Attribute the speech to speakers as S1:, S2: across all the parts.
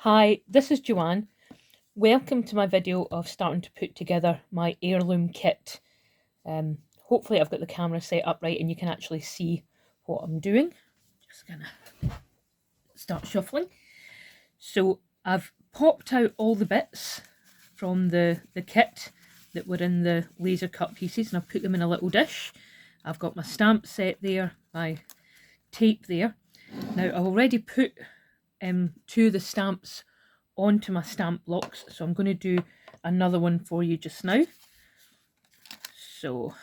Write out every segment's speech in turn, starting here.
S1: Hi, this is Joanne. Welcome to my video of starting to put together my heirloom kit. Hopefully I've got the camera set up right and you can actually see what I'm doing. Just gonna start shuffling. So I've popped out all the bits from the kit that were in the laser cut pieces and I've put them in a little dish. I've got my stamp set there, my tape there. Now I've already put two of the stamps onto my stamp blocks, so I'm going to do another one for you just now. So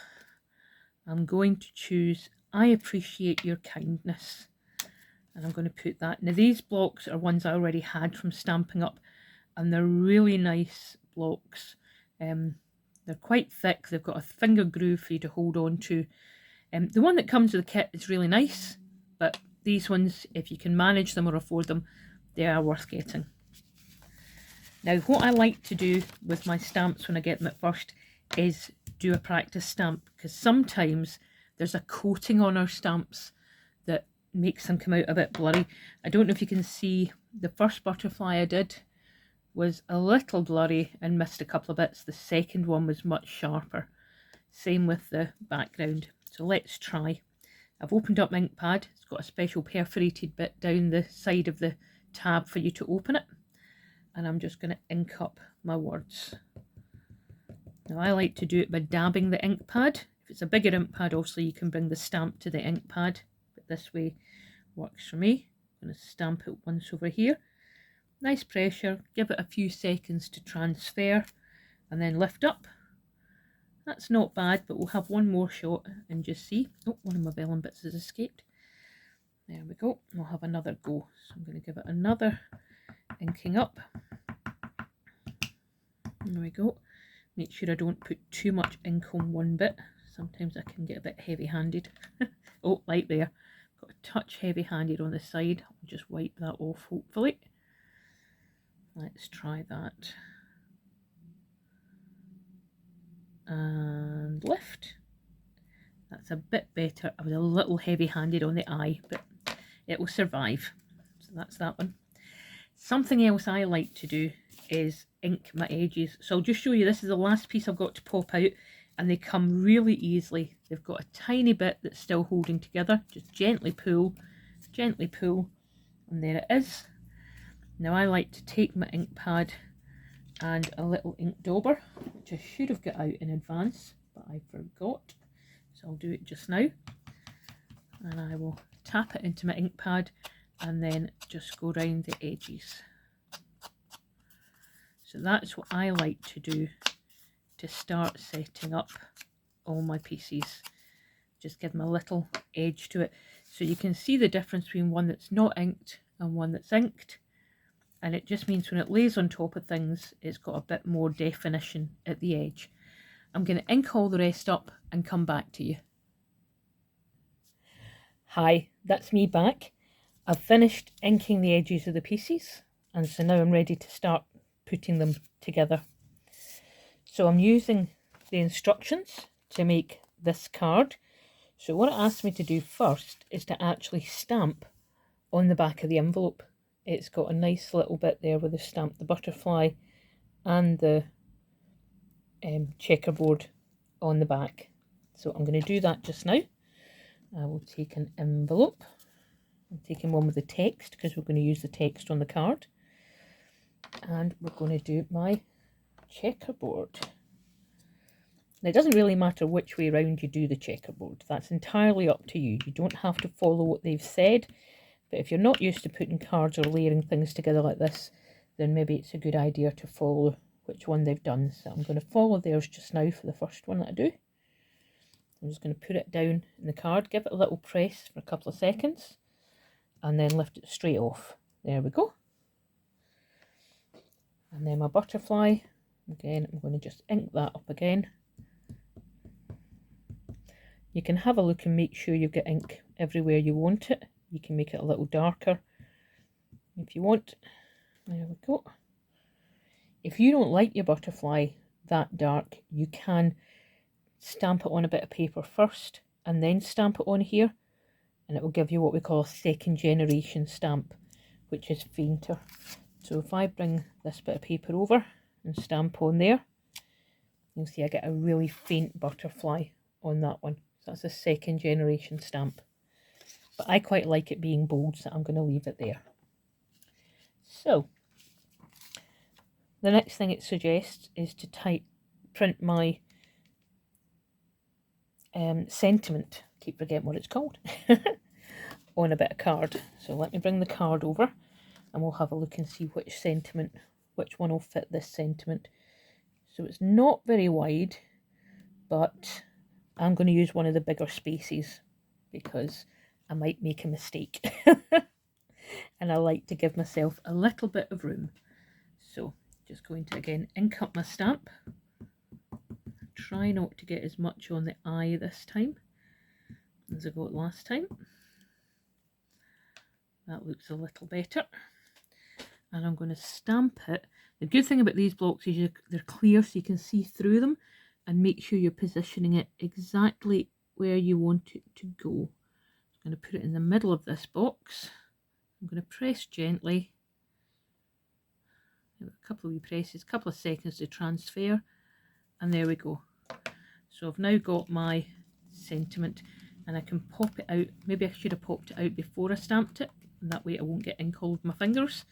S1: I'm going to choose I Appreciate Your Kindness, and I'm going to put that. Now these blocks are ones I already had from Stampin' Up, and they're really nice blocks. They're quite thick, they've got a finger groove for you to hold on to. The one that comes with the kit is really nice, but these ones, if you can manage them or afford them, they are worth getting. Now what I like to do with my stamps when I get them at first is do a practice stamp, because sometimes there's a coating on our stamps that makes them come out a bit blurry. I don't know if you can see, the first butterfly I did was a little blurry and missed a couple of bits. The second one was much sharper. Same with the background. So let's try. I've opened up my ink pad. It's got a special perforated bit down the side of the tab for you to open it. And I'm just going to ink up my words. Now I like to do it by dabbing the ink pad. If it's a bigger ink pad, also you can bring the stamp to the ink pad, but this way works for me. I'm going to stamp it once over here. Nice pressure, give it a few seconds to transfer, and then lift up. That's not bad, but we'll have one more shot and just see. Oh, one of my vellum bits has escaped. There we go. We'll have another go. So I'm going to give it another inking up. There we go. Make sure I don't put too much ink on one bit. Sometimes I can get a bit heavy-handed. Oh, right there. Got a touch heavy-handed on the side. I'll just wipe that off, hopefully. Let's try that. And lift. That's a bit better. I was a little heavy-handed on the eye, but it will survive. So that's that one. Something else I like to do is ink my edges. So I'll just show you, this is the last piece I've got to pop out, and they come really easily. They've got a tiny bit that's still holding together. Just gently pull, and there it is. Now I like to take my ink pad and a little ink dauber, which I should have got out in advance, but I forgot. So I'll do it just now. And I will tap it into my ink pad and then just go round the edges. So that's what I like to do to start setting up all my pieces. Just give them a little edge to it. So you can see the difference between one that's not inked and one that's inked. And it just means when it lays on top of things, it's got a bit more definition at the edge. I'm going to ink all the rest up and come back to you. Hi, that's me back. I've finished inking the edges of the pieces, and so now I'm ready to start putting them together. So I'm using the instructions to make this card. So what it asked me to do first is to actually stamp on the back of the envelope. It's got a nice little bit there where they've stamped the butterfly and the checkerboard on the back. So I'm going to do that just now. I will take an envelope. I'm taking one with the text because we're going to use the text on the card. And we're going to do my checkerboard. Now, it doesn't really matter which way around you do the checkerboard. That's entirely up to you. You don't have to follow what they've said. But if you're not used to putting cards or layering things together like this, then maybe it's a good idea to follow which one they've done. So I'm going to follow theirs just now for the first one that I do. I'm just going to put it down in the card, give it a little press for a couple of seconds, and then lift it straight off. There we go. And then my butterfly, again, I'm going to just ink that up again. You can have a look and make sure you've got ink everywhere you want it. You can make it a little darker if you want. There we go. If you don't like your butterfly that dark, you can stamp it on a bit of paper first and then stamp it on here, and it will give you what we call a second generation stamp, which is fainter. So if I bring this bit of paper over and stamp on there, you'll see I get a really faint butterfly on that one. So that's a second generation stamp. But I quite like it being bold, so I'm going to leave it there. So the next thing it suggests is to print my sentiment, keep forgetting what it's called, on a bit of card. So let me bring the card over and we'll have a look and see which one will fit this sentiment. So it's not very wide, but I'm going to use one of the bigger spaces because I might make a mistake. And I like to give myself a little bit of room. So just going to again ink up my stamp. Try not to get as much on the eye this time as I got last time. That looks a little better. And I'm going to stamp it. The good thing about these blocks is they're clear so you can see through them, and make sure you're positioning it exactly where you want it to go. I'm going to put it in the middle of this box. I'm going to press gently. A couple of wee presses, a couple of seconds to transfer, and there we go. So I've now got my sentiment and I can pop it out. Maybe I should have popped it out before I stamped it, and that way I won't get ink all over my fingers.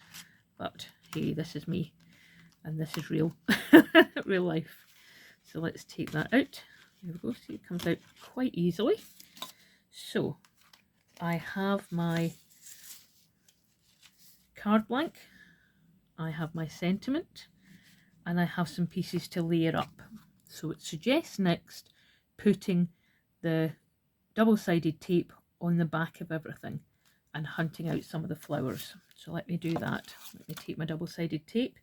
S1: But hey, this is me and this is real, real life. So let's take that out. There we go, see it comes out quite easily. So I have my card blank, I have my sentiment, and I have some pieces to layer up. So it suggests next putting the double-sided tape on the back of everything and hunting out some of the flowers. So let me do that. Let me take my double-sided tape,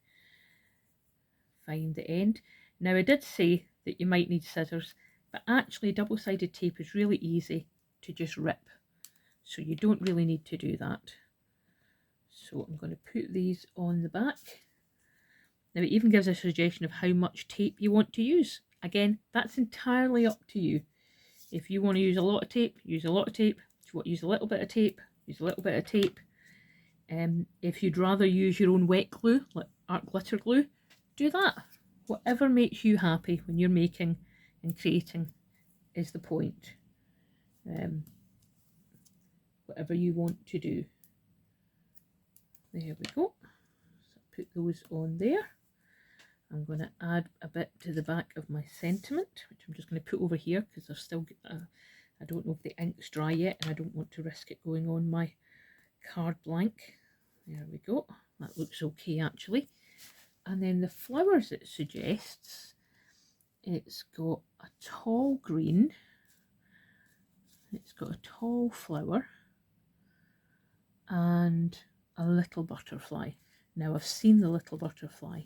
S1: find the end. Now I did say that you might need scissors, but actually double-sided tape is really easy to just rip. So you don't really need to do that. So I'm going to put these on the back. Now it even gives a suggestion of how much tape you want to use. Again, that's entirely up to you. If you want to use a lot of tape, use a lot of tape. If you want to use a little bit of tape, use a little bit of tape. If you'd rather use your own wet glue, like art glitter glue, do that. Whatever makes you happy when you're making and creating is the point. Whatever you want to do. There we go. So put those on there. I'm going to add a bit to the back of my sentiment, which I'm just going to put over here because I've still got, I don't know if the ink's dry yet and I don't want to risk it going on my card blank. There we go. That looks okay actually. And then the flowers it suggests, it's got a tall green, it's got a tall flower and a little butterfly. Now I've seen the little butterfly.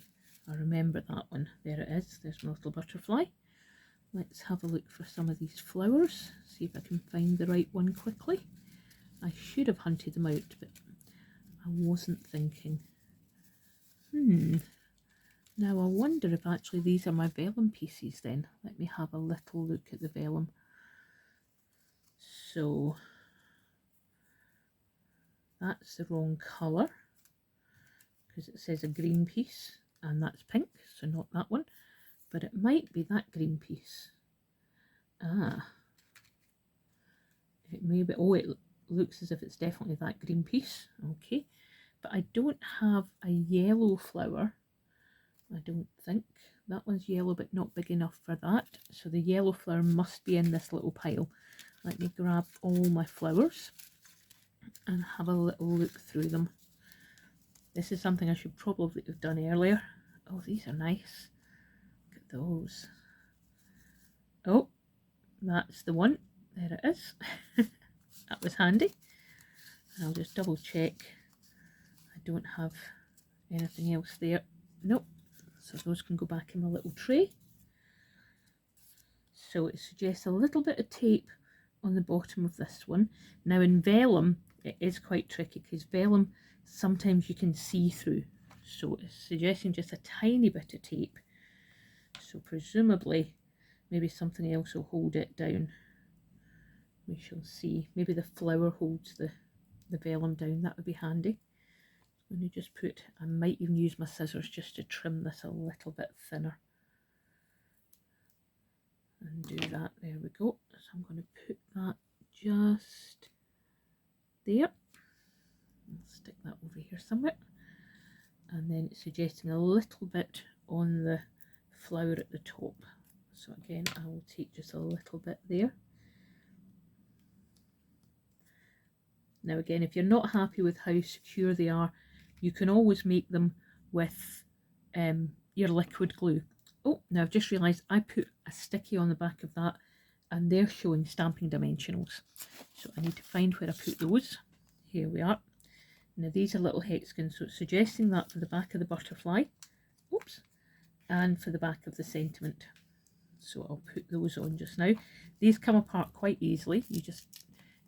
S1: I remember that one. There it is. There's my little butterfly. Let's have a look for some of these flowers. See if I can find the right one quickly. I should have hunted them out, but I wasn't thinking. Now I wonder if actually these are my vellum pieces then. Let me have a little look at the vellum. So that's the wrong colour because it says a green piece and that's pink, so not that one, but it might be that green piece. It may be, oh, it looks as if it's definitely that green piece. Okay, but I don't have a yellow flower, I don't think. That one's yellow but not big enough for that, so the yellow flower must be in this little pile. Let me grab all my flowers and have a little look through them. This is something I should probably have done earlier. Oh, these are nice. Look at those. Oh, that's the one. There it is. That was handy. And I'll just double check. I don't have anything else there. Nope. So those can go back in my little tray. So it suggests a little bit of tape on the bottom of this one. Now in vellum, it is quite tricky because vellum sometimes you can see through. So it's suggesting just a tiny bit of tape. So presumably maybe something else will hold it down. We shall see. Maybe the flower holds the vellum down. That would be handy. I'm going to just put, I might even use my scissors just to trim this a little bit thinner. And do that, there we go. So I'm going to put that just there. I'll stick that over here somewhere. And then it's suggesting a little bit on the flower at the top. So again, I will take just a little bit there. Now again, if you're not happy with how secure they are, you can always make them with your liquid glue. Oh, now I've just realised I put a sticky on the back of that and they're showing stamping dimensionals. So I need to find where I put those. Here we are. Now these are little hexagons, so it's suggesting that for the back of the butterfly, oops, and for the back of the sentiment. So I'll put those on just now. These come apart quite easily. You just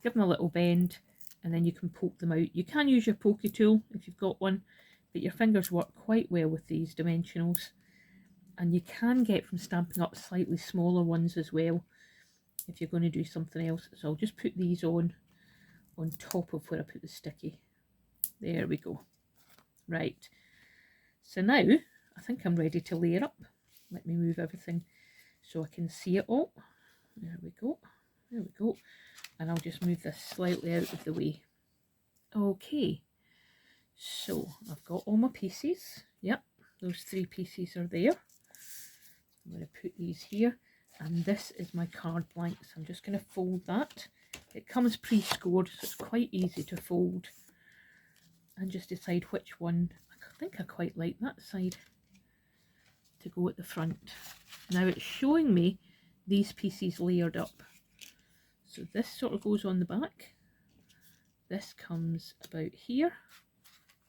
S1: give them a little bend and then you can poke them out. You can use your pokey tool if you've got one, but your fingers work quite well with these dimensionals. And you can get from Stampin' Up slightly smaller ones as well if you're going to do something else. So I'll just put these on top of where I put the sticky. There we go. Right. So now I think I'm ready to layer up. Let me move everything so I can see it all. There we go. There we go. And I'll just move this slightly out of the way. Okay. So I've got all my pieces. Yep, those 3 pieces are there. I'm going to put these here. And this is my card blank. So I'm just going to fold that. It comes pre-scored, so it's quite easy to fold. And just decide which one. I think I quite like that side to go at the front. Now it's showing me these pieces layered up. So this sort of goes on the back. This comes about here.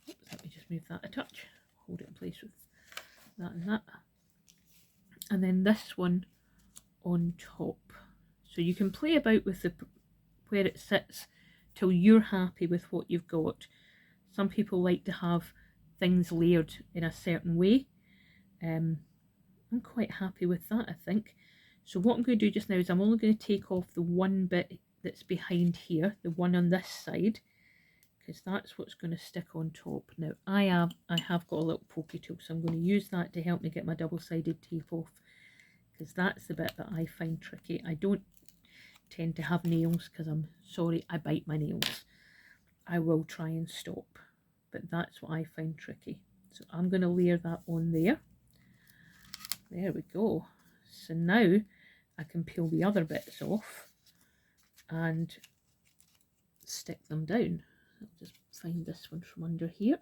S1: Oops, let me just move that a touch. Hold it in place with that and that. And then this one on top. So you can play about with the where it sits till you're happy with what you've got. Some people like to have things layered in a certain way. I'm quite happy with that, I think. So what I'm going to do just now is I'm only going to take off the one bit that's behind here, the one on this side, because that's what's going to stick on top. Now I have got a little pokey tool, so I'm going to use that to help me get my double-sided tape off, because that's the bit that I find tricky. I don't tend to have nails because I'm sorry, I bite my nails. I will try and stop, but that's what I find tricky. So I'm going to layer that on there. There we go. So now I can peel the other bits off and stick them down. I'll just find this one from under here.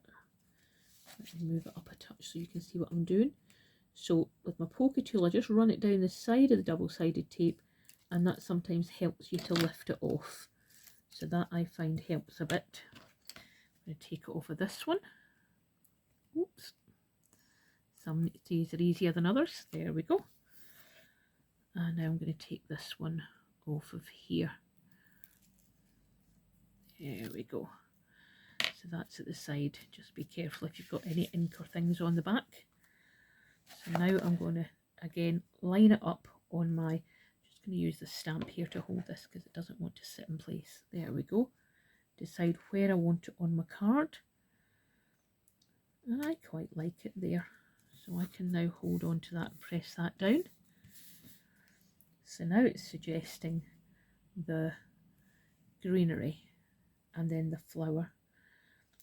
S1: Let me move it up a touch so you can see what I'm doing. So with my pokey tool, I just run it down the side of the double-sided tape, and that sometimes helps you to lift it off. So that I find helps a bit. I'm going to take it off of this one. Oops. Some days are easier than others. There we go. And now I'm going to take this one off of here. There we go. So that's at the side. Just be careful if you've got any ink or things on the back. So now I'm going to again line it up on my, just going to use the stamp here to hold this because it doesn't want to sit in place. There we go. Decide where I want it on my card. And I quite like it there. So I can now hold on to that and press that down. So now it's suggesting the greenery and then the flower.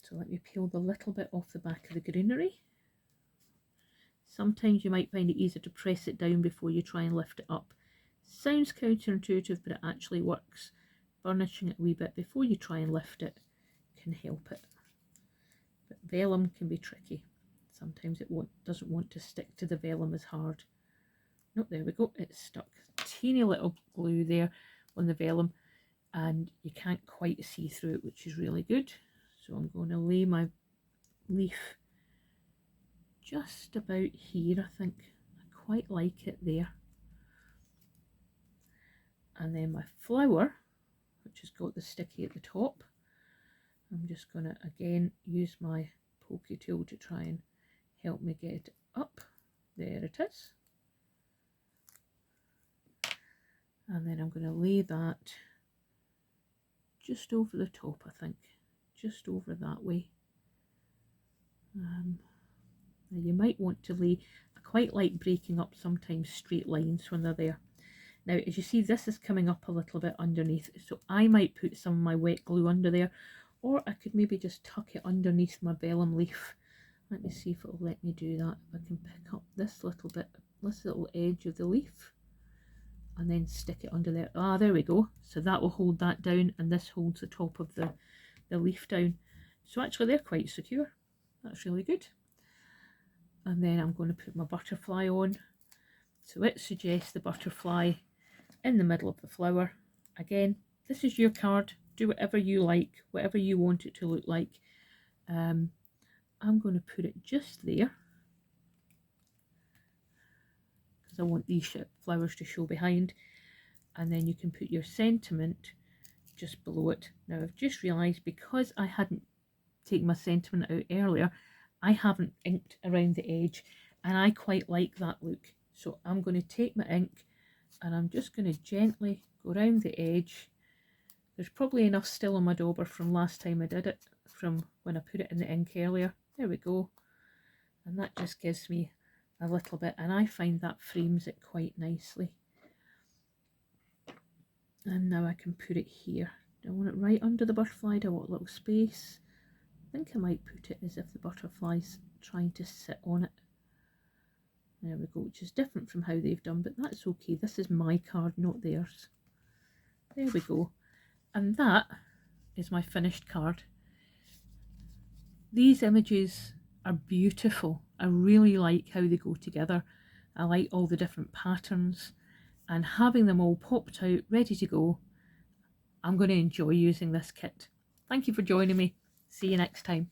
S1: So let me peel the little bit off the back of the greenery. Sometimes you might find it easier to press it down before you try and lift it up. Sounds counterintuitive, but it actually works. Burnishing it a wee bit before you try and lift it can help it. But vellum can be tricky. Sometimes it doesn't want to stick to the vellum as hard. Nope, there we go, it's stuck. Teeny little glue there on the vellum and you can't quite see through it, which is really good. So I'm going to lay my leaf just about here, I think. I quite like it there. And then my flower, which has got the sticky at the top, I'm just going to again use my pokey tool to try and help me get it up. There it is. And then I'm going to lay that just over the top, I think, just over that way. Now you might want to lay, I quite like breaking up sometimes straight lines when they're there. Now as you see, this is coming up a little bit underneath, so I might put some of my wet glue under there, or I could maybe just tuck it underneath my vellum leaf. Let me see if it'll let me do that. If I can pick up this little bit, this little edge of the leaf, and then stick it under there. Ah, there we go. So that will hold that down, and this holds the top of the leaf down. So actually they're quite secure. That's really good. And then I'm going to put my butterfly on. So it suggests the butterfly in the middle of the flower. Again, this is your card. Do whatever you like, whatever you want it to look like. I'm going to put it just there because I want these flowers to show behind. And then you can put your sentiment just below it. Now I've just realised, because I hadn't taken my sentiment out earlier, I haven't inked around the edge, and I quite like that look. So I'm going to take my ink and I'm just going to gently go around the edge. There's probably enough still on my dauber from last time I did it, from when I put it in the ink earlier. There we go. And that just gives me a little bit, and I find that frames it quite nicely. And now I can put it here. Do I want it right under the butterfly? Do I want a little space? I think I might put it as if the butterfly's trying to sit on it. There we go, which is different from how they've done, but that's okay. This is my card, not theirs. There we go. And that is my finished card. These images are beautiful. I really like how they go together. I like all the different patterns, and having them all popped out, ready to go. I'm going to enjoy using this kit. Thank you for joining me. See you next time.